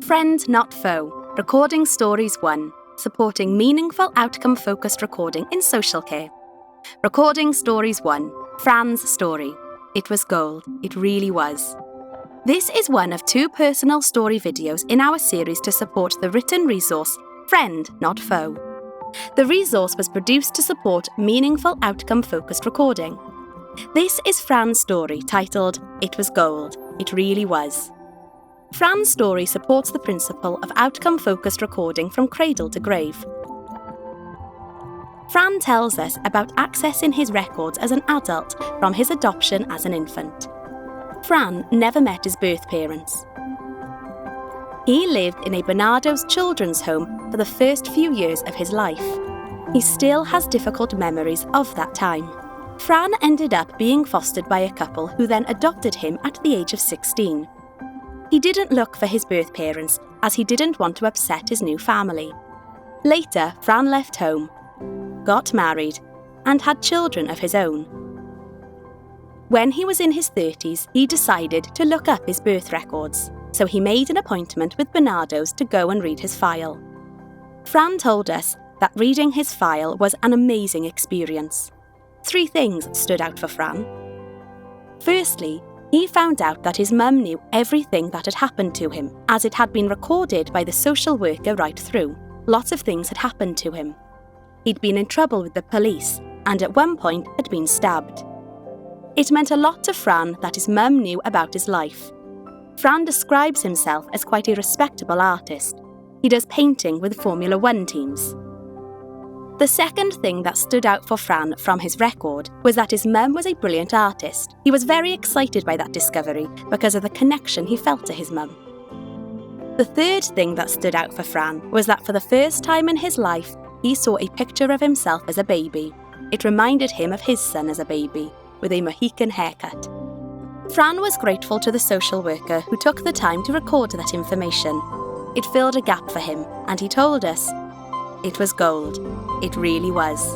Friend, Not Foe, Recording Stories 1, supporting meaningful outcome-focused recording in social care. Recording Stories 1, Fran's story. It was gold, it really was. This is one of 2 personal story videos in our series to support the written resource, Friend, Not Foe. The resource was produced to support meaningful outcome-focused recording. This is Fran's story titled, It Was Gold, It Really Was. Fran's story supports the principle of outcome-focused recording from cradle to grave. Fran tells us about accessing his records as an adult from his adoption as an infant. Fran never met his birth parents. He lived in a Barnardo's children's home for the first few years of his life. He still has difficult memories of that time. Fran ended up being fostered by a couple who then adopted him at the age of 16. He didn't look for his birth parents as he didn't want to upset his new family. Later, Fran left home, got married, and had children of his own. When he was in his 30s, he decided to look up his birth records, so he made an appointment with Barnardo's to go and read his file. Fran told us that reading his file was an amazing experience. 3 things stood out for Fran. Firstly, he found out that his mum knew everything that had happened to him, as it had been recorded by the social worker right through. Lots of things had happened to him. He'd been in trouble with the police, and at one point had been stabbed. It meant a lot to Fran that his mum knew about his life. Fran describes himself as quite a respectable artist. He does painting with Formula 1 teams. The second thing that stood out for Fran from his record was that his mum was a brilliant artist. He was very excited by that discovery because of the connection he felt to his mum. The third thing that stood out for Fran was that for the first time in his life, he saw a picture of himself as a baby. It reminded him of his son as a baby, with a Mohican haircut. Fran was grateful to the social worker who took the time to record that information. It filled a gap for him, and he told us, it was gold. It really was.